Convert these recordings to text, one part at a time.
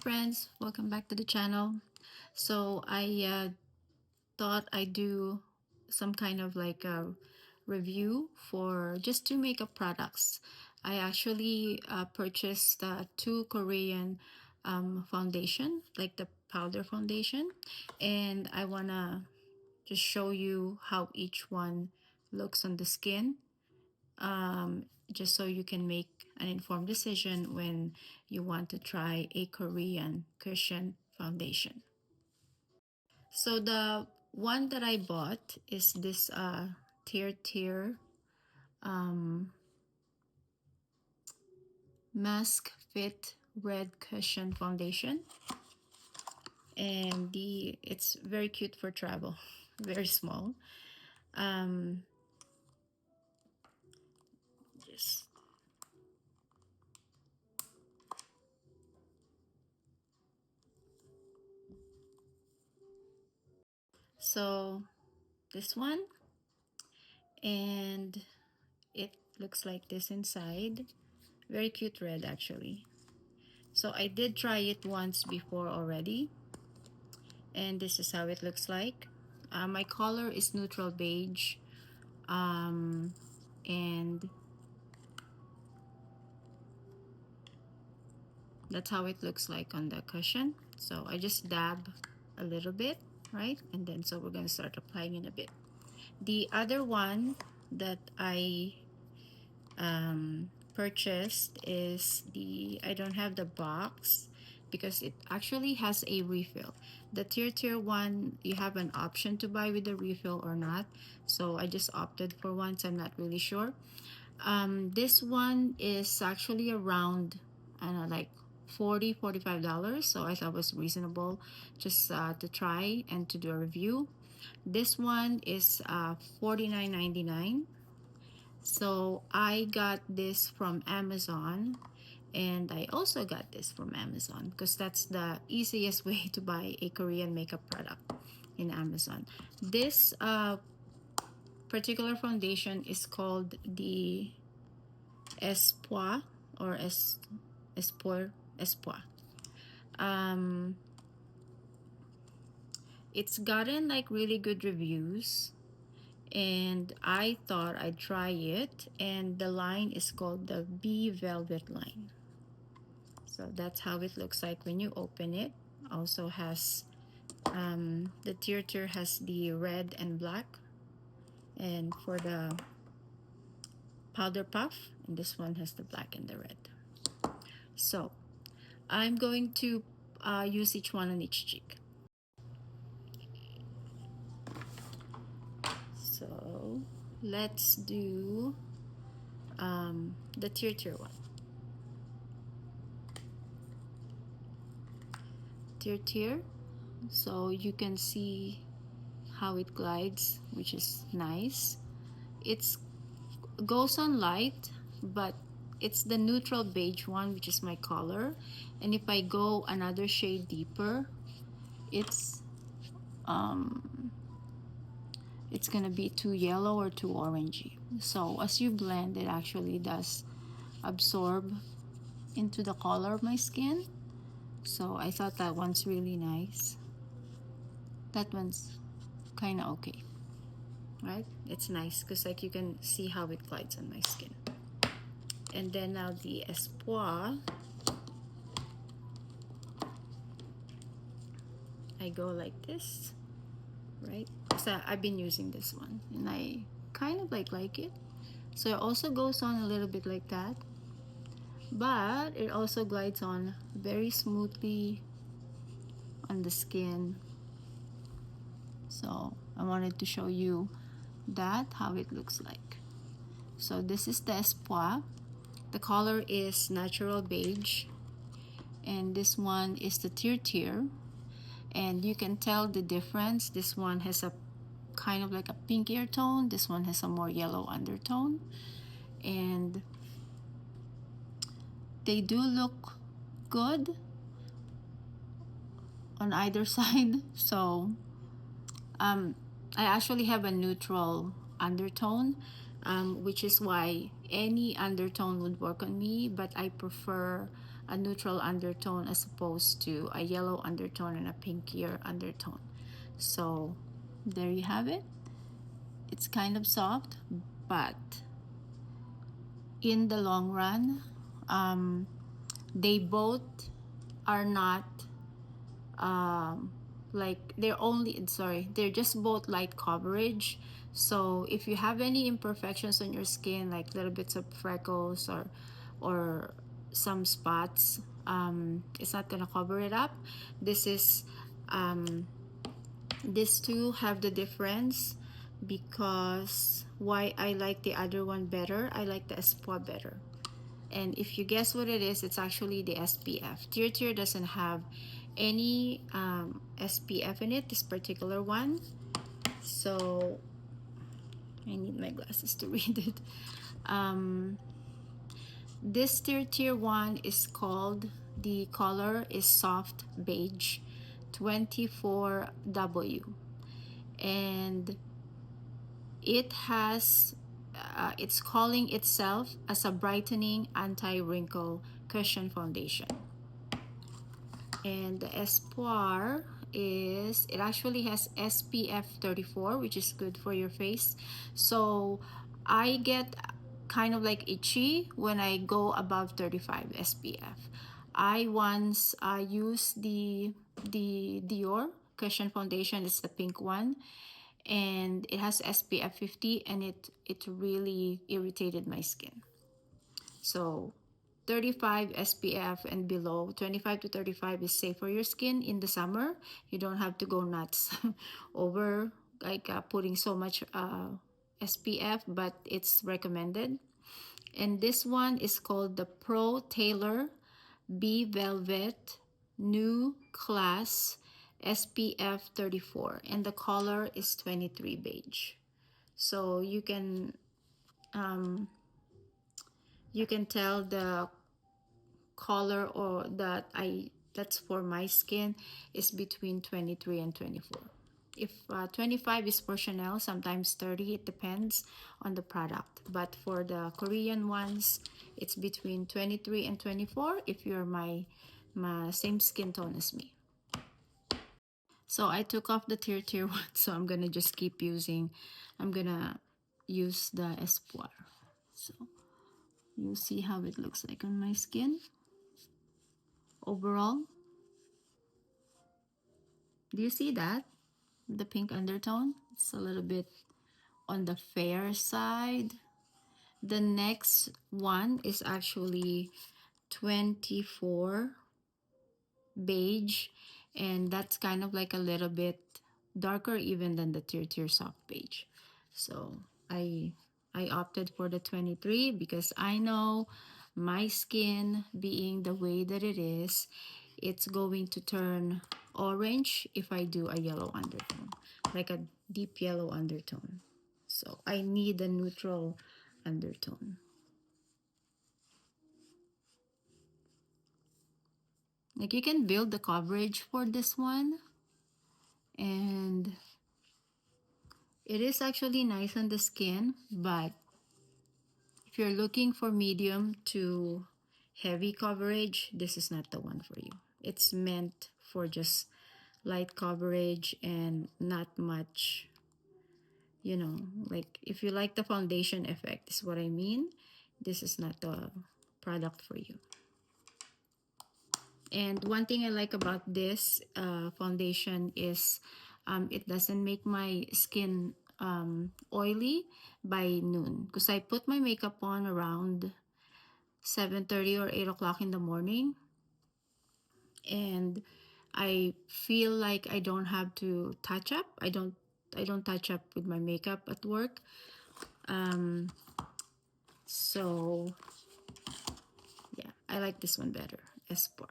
Friends, welcome back to the channel. So I thought I'd do some kind of like a review for just two makeup products. I actually purchased two Korean foundation, like the powder foundation, and I wanna just show you how each one looks on the skin, just so you can make an informed decision when you want to try a Korean cushion foundation. So the one that I bought is this Tirtir um, Mask Fit Red Cushion Foundation, and it's very cute for travel, very small. Um, just so this one, and it looks like this inside. Very cute red actually. So I did try it once before already, and this is how it looks like. My color is neutral beige, um, and that's how it looks like on the cushion. So I just dab a little bit, right? And then so we're gonna start applying in a bit. The other one that I purchased is I don't have the box because it actually has a refill. The tier one, you have an option to buy with the refill or not. So I just opted for one, so I'm not really sure. This one is actually around, I don't know, like $45. So I thought it was reasonable just to try and to do a review. This one is $49.99. So I got this from Amazon, and I also got this from Amazon because that's the easiest way to buy a Korean makeup product in Amazon. This particular foundation is called the Espoir or Espoir. Um, it's gotten like really good reviews, and I thought I'd try it, and the line is called the Bee Velvet line. So that's how it looks like when you open it. Also has the tier has the red and black, and for the powder puff, and this one has the black and the red. So I'm going to use each one on each cheek. So let's do the tier one. Tier, so you can see how it glides, which is nice. It's goes on light, but it's the neutral beige one, which is my color. And if I go another shade deeper, it's it's gonna be too yellow or too orangey. So as you blend, it actually does absorb into the color of my skin. So I thought that one's really nice. That one's kind of okay, right? It's nice because like you can see how it glides on my skin. And then now the Espoir, I go like this, right? So I've been using this one and I kind of like it. So it also goes on a little bit like that, but it also glides on very smoothly on the skin. So I wanted to show you that how it looks like. So this is the Espoir. The color is natural beige, and this one is the tier, and you can tell the difference. This one has a kind of like a pinkier tone, this one has a more yellow undertone, and they do look good on either side. So I actually have a neutral undertone, which is why any undertone would work on me, but I prefer a neutral undertone as opposed to a yellow undertone and a pinkier undertone. So there you have it. It's kind of soft, but in the long run, they both are not um, like they're just both light coverage. So if you have any imperfections on your skin, like little bits of freckles or some spots, it's not gonna cover it up. This is these two have the difference, because why I like the other one better, I like the Espoir better. And if you guess what it is, it's actually the SPF. Tirtir doesn't have any SPF in it, this particular one. So I need my glasses to read it. This Tirtir one is called, the color is soft beige 24W. And it has it's calling itself as a brightening anti-wrinkle cushion foundation. And the Espoir is, it actually has SPF 34, which is good for your face. So I get kind of like itchy when I go above 35 SPF. I once used the Dior cushion foundation. It's the pink one, and it has SPF 50, and it really irritated my skin. So 35 SPF and below, 25 to 35 is safe for your skin in the summer. You don't have to go nuts over like putting so much SPF, but it's recommended. And this one is called the Pro Tailor B Velvet New Class SPF 34, and the color is 23 beige. So you can tell the color or that's for my skin is between 23 and 24. If 25 is for Chanel, sometimes 30, it depends on the product. But for the Korean ones, it's between 23 and 24 if you're my same skin tone as me. So I took off the tier one, so I'm gonna just keep using, I'm gonna use the Espoir. So you'll see how it looks like on my skin overall. Do you see that? The pink undertone? It's a little bit on the fair side. The next one is actually 24 beige, and that's kind of like a little bit darker even than the tier soft beige. So I opted for the 23 because I know my skin being the way that it is, it's going to turn orange if I do a yellow undertone, like a deep yellow undertone. So I need a neutral undertone. Like you can build the coverage for this one, and it is actually nice on the skin, but if you're looking for medium to heavy coverage, this is not the one for you. It's meant for just light coverage and not much, like if you like the foundation effect, is what I mean. This is not the product for you. And one thing I like about this foundation is it doesn't make my skin oily by noon, because I put my makeup on around 7:30 or 8 o'clock in the morning, and I feel like I don't have to touch up. I don't touch up with my makeup at work. So yeah, I like this one better, Espoir.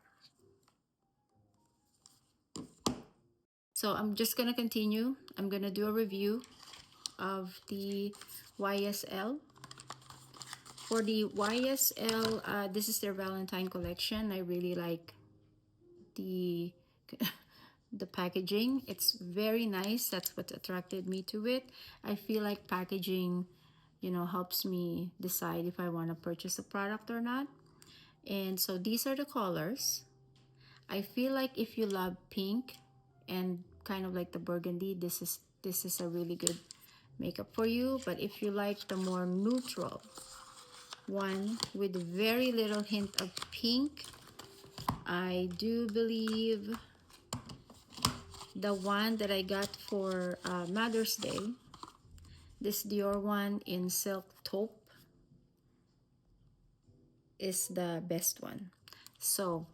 So I'm just gonna continue. I'm gonna do a review of the YSL. For the YSL, this is their Valentine collection. I really like the the packaging. It's very nice. That's what attracted me to it. I feel like packaging, helps me decide if I want to purchase a product or not. And so these are the colors. I feel like if you love pink and kind of like the burgundy, this is a really good makeup for you. But if you like the more neutral one with very little hint of pink, I do believe the one that I got for Mother's Day, this Dior one in Silk Taupe, is the best one. So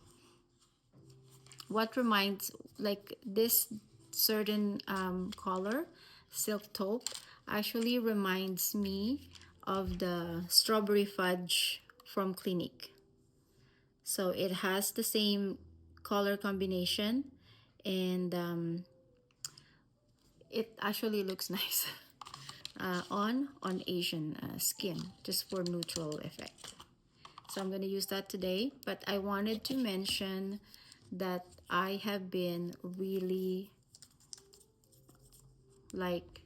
what reminds, like this certain color, Silk Taupe, actually reminds me of the strawberry fudge from Clinique. So it has the same color combination, and it actually looks nice on Asian skin, just for neutral effect. So I'm going to use that today. But I wanted to mention that I have been really like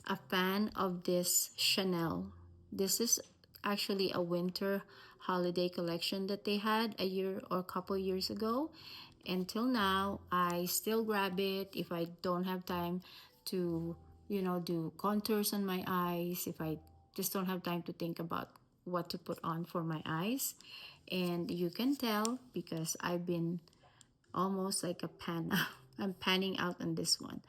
a fan of this Chanel. This is actually a winter holiday collection that they had a year or a couple years ago. Until now, I still grab it if I don't have time to, do contours on my eyes, if I just don't have time to think about what to put on for my eyes. And you can tell because I've been almost like a pan. I'm panning out on this one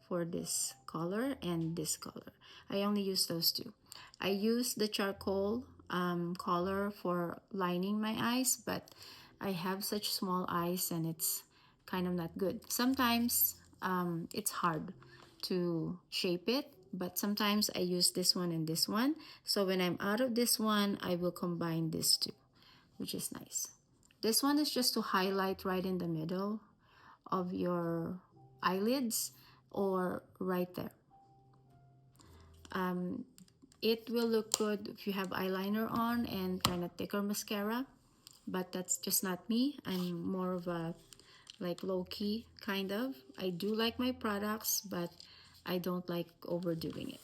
for this color and this color. I only use those two. I use the charcoal color for lining my eyes, but I have such small eyes and it's kind of not good. Sometimes it's hard to shape it, but sometimes I use this one and this one. So when I'm out of this one, I will combine these two, which is nice. This one is just to highlight right in the middle of your eyelids or right there. It will look good if you have eyeliner on and kind of thicker mascara, but that's just not me. I'm more of a like low-key kind of. I do like my products, but I don't like overdoing it.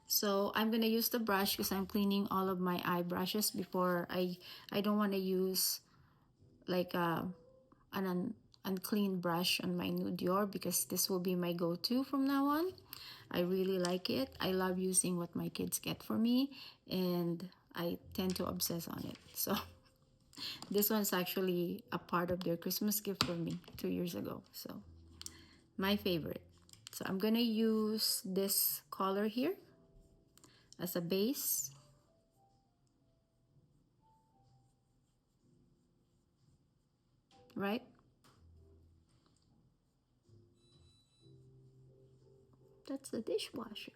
So I'm gonna use the brush because I'm cleaning all of my eye brushes before I don't want to use like an unclean brush on my new Dior, because this will be my go-to from now on. I really like it. I love using what my kids get for me, and I tend to obsess on it. So this one's actually a part of their Christmas gift for me 2 years ago. So my favorite. So I'm gonna use this color here as a base. Right? That's the dishwasher.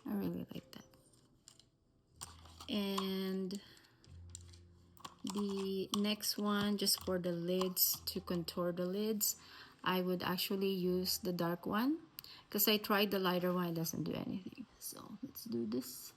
I really like that. And the next one, just for the lids, to contour the lids, I would actually use the dark one because I tried the lighter one, it doesn't do anything. So let's do this.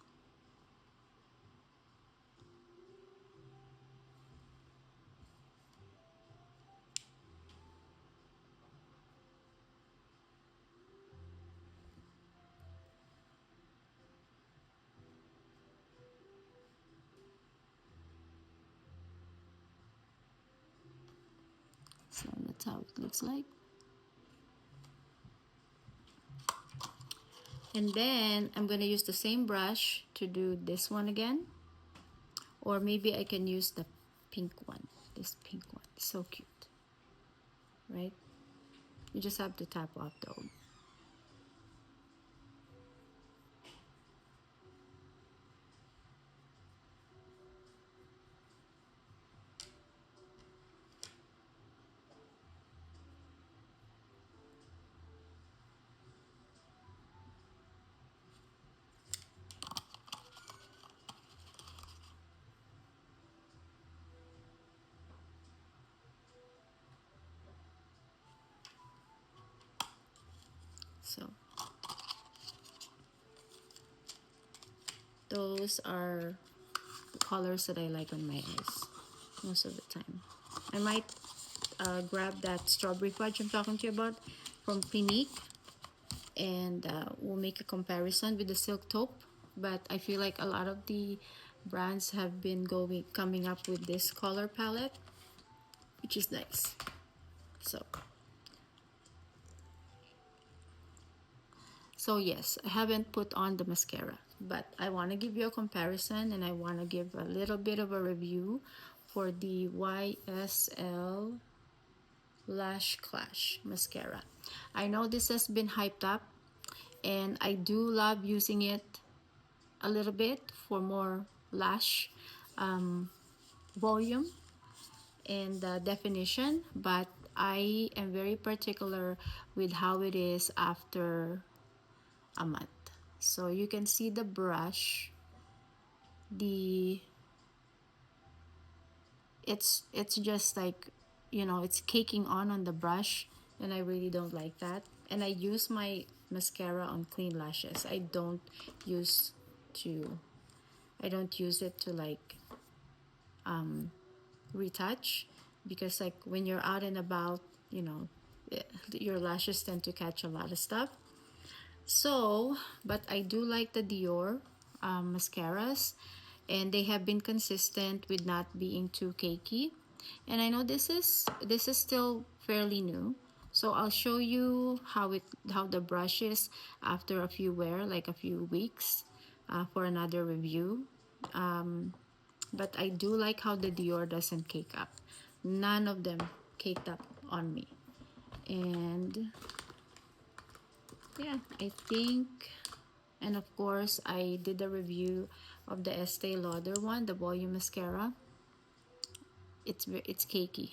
So that's how it looks like. And then I'm going to use the same brush to do this one again. Or maybe I can use the pink one. This pink one. So cute. Right? You just have to tap off though. So those are the colors that I like on my eyes most of the time. I might grab that strawberry fudge I'm talking to you about, from Clinique, and we'll make a comparison with the silk taupe. But I feel like a lot of the brands have been coming up with this color palette, which is nice. So yes, I haven't put on the mascara, but I want to give you a comparison, and I want to give a little bit of a review for the YSL Lash Clash mascara. I know this has been hyped up, and I do love using it a little bit for more lash volume and definition, but I am very particular with how it is after a month. So you can see the brush, the it's just like, you know, it's caking on the brush, and I really don't like that. And I use my mascara on clean lashes. Use to I don't use it to like retouch, because like when you're out and about, you know, your lashes tend to catch a lot of stuff. So, but I do like the Dior mascaras, and they have been consistent with not being too cakey. And I know this is still fairly new, so I'll show you how the brush is after a few like a few weeks, for another review. But I do like how the Dior doesn't cake up. None of them caked up on me. And yeah, I think, and of course I did a review of the Estee Lauder one, the volume mascara. It's cakey.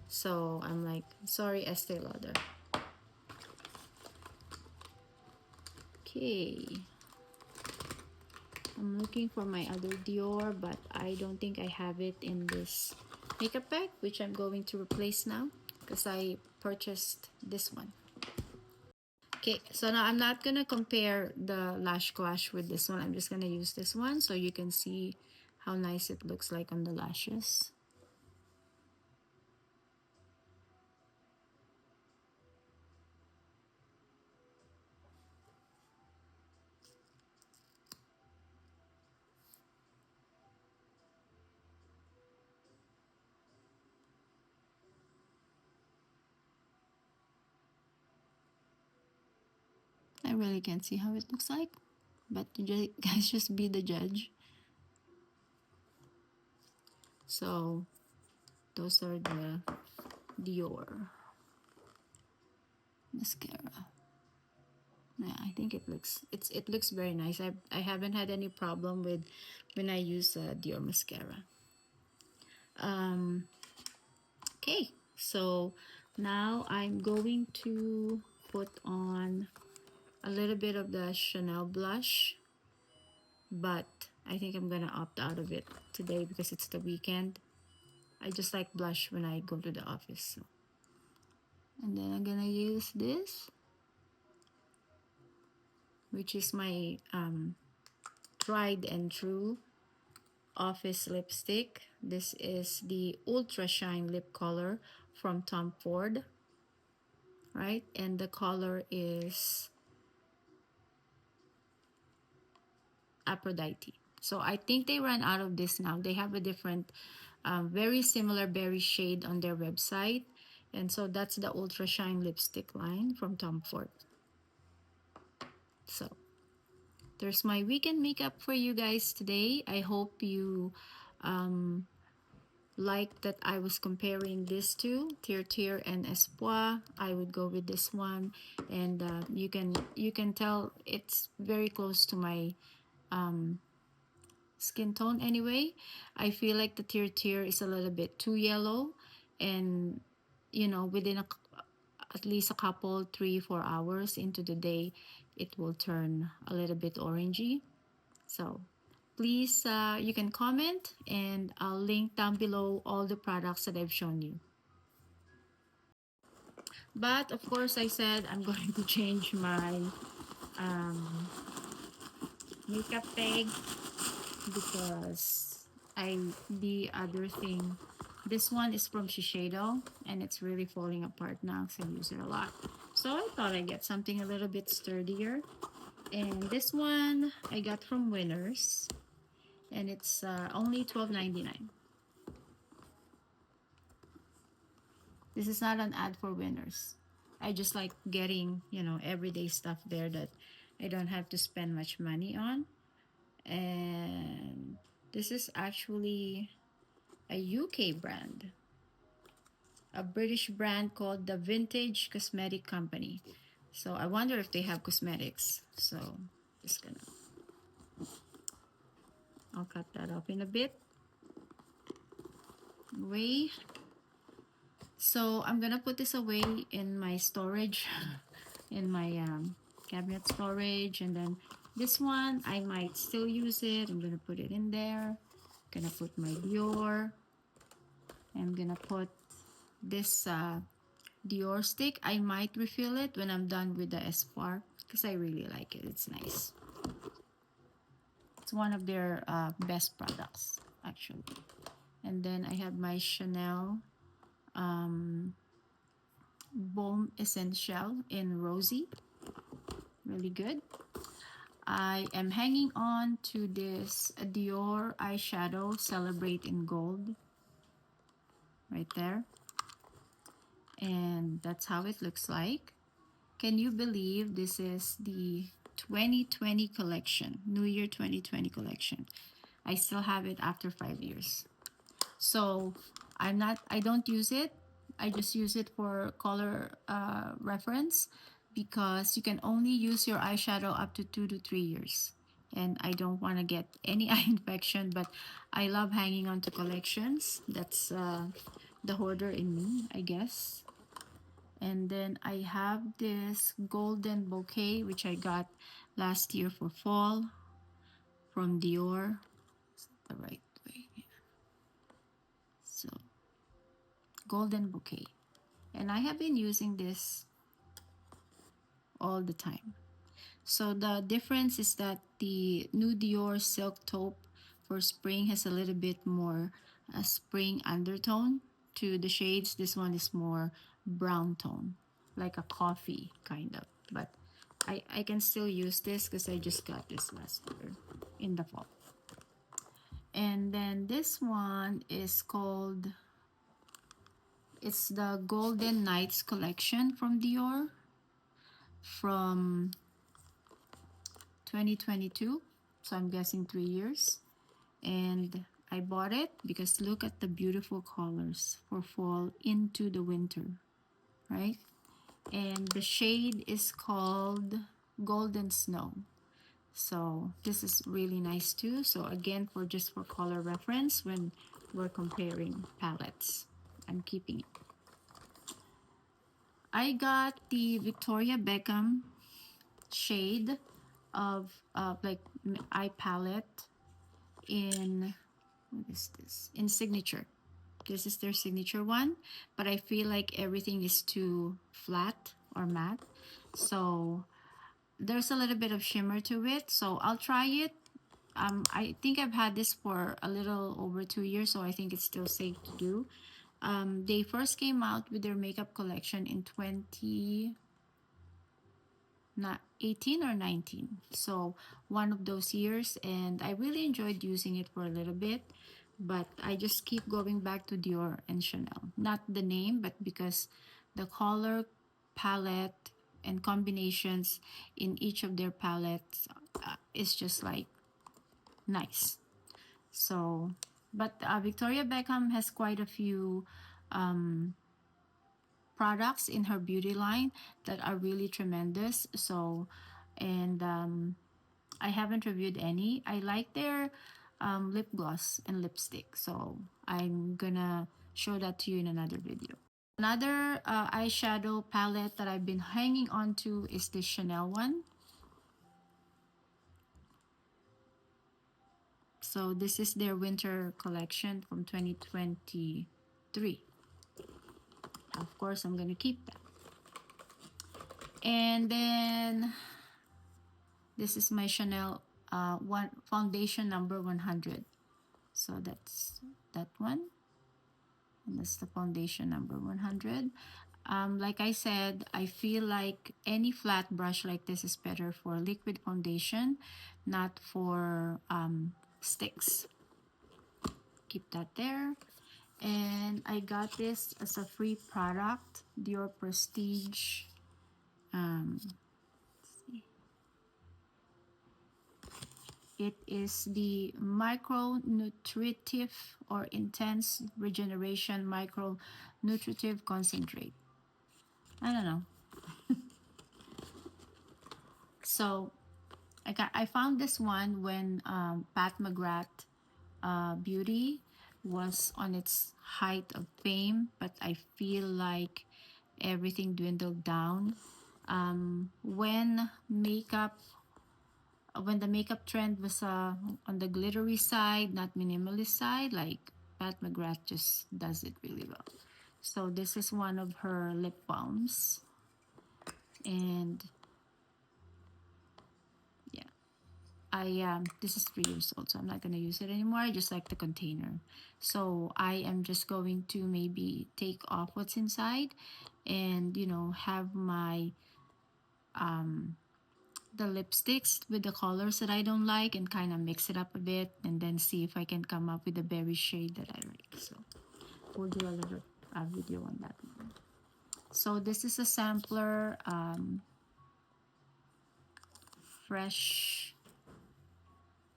So I'm like, sorry, Estee Lauder. Okay, I'm looking for my other Dior, but I don't think I have it in this makeup bag, which I'm going to replace now because I purchased this one. Okay, so now I'm not gonna compare the Lash Clash with this one. I'm just gonna use this one so you can see how nice it looks like on the lashes. I really can't see how it looks like, but you guys just be the judge. So those are the Dior mascara. Yeah, I think it looks very nice. I haven't had any problem with when I use Dior mascara. Okay, so now I'm going to put on a little bit of the Chanel blush, but I think I'm gonna opt out of it today because it's the weekend. I just like blush when I go to the office. So. And then I'm gonna use this, which is my tried and true office lipstick. This is the Ultra Shine Lip Color from Tom Ford, right? And the color is Aphrodite. So I think they ran out of this now. They have a different, very similar berry shade on their website. And so that's the Ultra Shine lipstick line from Tom Ford. So there's my weekend makeup for you guys today. I hope you like that I was comparing these two, Tirtir and Espoir. I would go with this one, and you can tell it's very close to my skin tone anyway. I feel like the Tirtir is a little bit too yellow, and you know, within at least a couple 3-4 hours into the day, it will turn a little bit orangey. So please, you can comment, and I'll link down below all the products that I've shown you. But of course, I said I'm going to change my makeup bag because the other thing, this one is from Shiseido, and it's really falling apart now because I use it a lot. So I thought I'd get something a little bit sturdier. And this one I got from Winners, and it's only $12.99. This is not an ad for Winners. I just like getting, everyday stuff there that I don't have to spend much money on. And this is actually a UK brand, a British brand called the Vintage Cosmetic Company. So I wonder if they have cosmetics. So just gonna, I'll cut that off in a bit. Away. So I'm gonna put this away in my storage, in my cabinet storage, and then this one I might still use it. I'm gonna put it in there. Gonna put my Dior. I'm gonna put this Dior stick. I might refill it when I'm done with the Espoir because I really like it. It's nice. It's one of their best products actually. And then I have my Chanel Balm Essential in Rosy. Really good. I am hanging on to this Dior eyeshadow Celebrate in Gold right there. And that's how it looks like. Can you believe this is the 2020 collection, New Year 2020 collection? I still have it after 5 years. So I don't use it. I just use it for color reference because you can only use your eyeshadow up to 2 to 3 years. And I don't want to get any eye infection, but I love hanging on to collections. That's the hoarder in me, I guess. And then I have this golden bouquet, which I got last year for fall from Dior. Is that the right way? So, golden bouquet. And I have been using this all the time. So the difference is that the new Dior Silk Taupe for spring has a little bit more spring undertone to the shades. This one is more brown tone, like a coffee kind of. But I can still use this because I just got this last year in the fall. And then this one is called, it's the Golden Nights collection from Dior from 2022. So I'm guessing 3 years. And I bought it because look at the beautiful colors for fall into the winter, right? And the shade is called Golden Snow. So this is really nice too. So again, just for color reference when we're comparing palettes, I'm keeping it. I got the Victoria Beckham shade of like eye palette in, what is this? In Signature. This is their signature one, but I feel like everything is too flat or matte. So there's a little bit of shimmer to it. So I'll try it. I think I've had this for a little over 2 years, so I think it's still safe to do. They first came out with their makeup collection in 2018 or 19. So one of those years, and I really enjoyed using it for a little bit, but I just keep going back to Dior and Chanel. Not the name, but because the color palette and combinations in each of their palettes is just like nice. So, but Victoria Beckham has quite a few products in her beauty line that are really tremendous. So, and I haven't reviewed any. I like their lip gloss and lipstick. So I'm gonna show that to you in another video. Another eyeshadow palette that I've been hanging on to is the Chanel one. So this is their winter collection from 2023. Of course, I'm going to keep that. And then this is my Chanel one foundation number 100. So that's that one. And that's the foundation number 100. Like I said, I feel like any flat brush like this is better for liquid foundation, not for sticks. Keep that there. And I got this as a free product, Dior Prestige. It is the micro nutritive or intense regeneration micro nutritive concentrate. I don't know. So I found this one when Pat McGrath Beauty was on its height of fame, but I feel like everything dwindled down. When the makeup trend was on the glittery side, not minimalist side, like Pat McGrath just does it really well. So this is one of her lip balms, and yeah, this is 3 years old, so I'm not gonna use it anymore. I just like the container, so I am just going to maybe take off what's inside, and have my the lipsticks with the colors that I don't like and kind of mix it up a bit and then see if I can come up with a berry shade that I like. So we'll do a little video on that one. So this is a sampler, fresh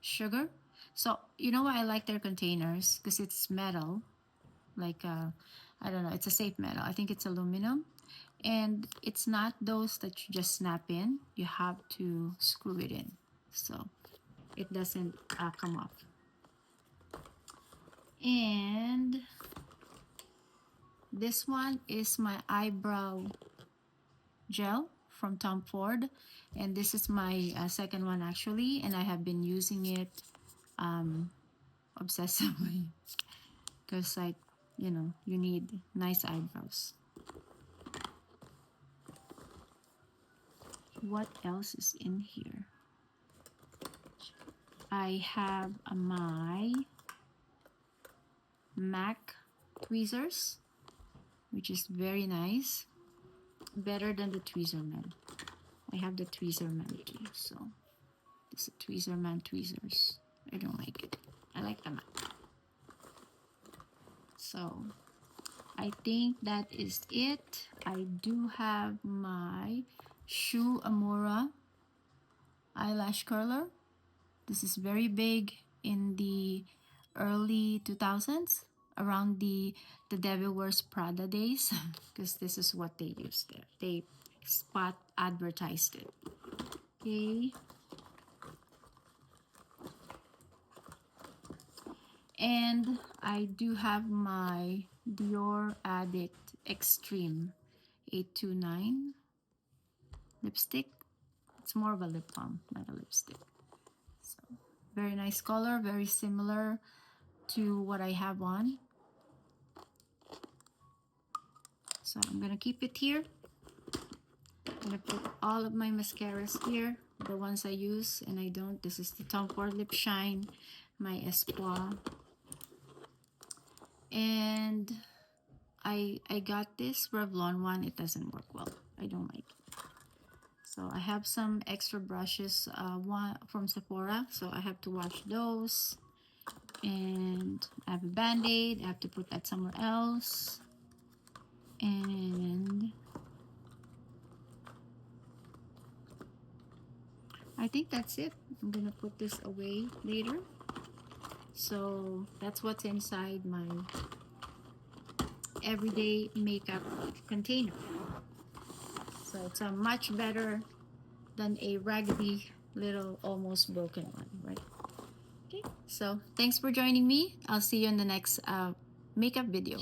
sugar. So you know why I like their containers? Because it's metal, like I don't know, it's a safe metal. I think it's aluminum. And it's not those that you just snap in. You have to screw it in, so it doesn't come off. And this one is my eyebrow gel from Tom Ford, and this is my second one actually, and I have been using it obsessively because you need nice eyebrows. What else is in here? I have my MAC tweezers, which is very nice. Better than the Tweezerman. I have the Tweezerman too, so this is Tweezerman tweezers. I don't like it. I like the MAC. So I think that is it. I do have my Shu Amora eyelash curler. This is very big in the early 2000s, around the Devil Wears Prada days, because this is what they used there. They spot advertised it. Okay. And I do have my Dior Addict Extreme 829 lipstick. It's more of a lip balm, not a lipstick. So very nice color, very similar to what I have on. So I'm gonna keep it here. I'm gonna put all of my mascaras here, the ones I use and I don't. This is the Tom Ford Lip Shine, my Espoir. And I got this Revlon one. It doesn't work well. I don't like it. So I have some extra brushes, one from Sephora, so I have to wash those. And I have a band-aid. I have to put that somewhere else. And I think that's it. I'm gonna put this away later. So that's what's inside my everyday makeup container. So it's a much better than a raggedy little almost broken one, right? Okay, so thanks for joining me. I'll see you in the next makeup video.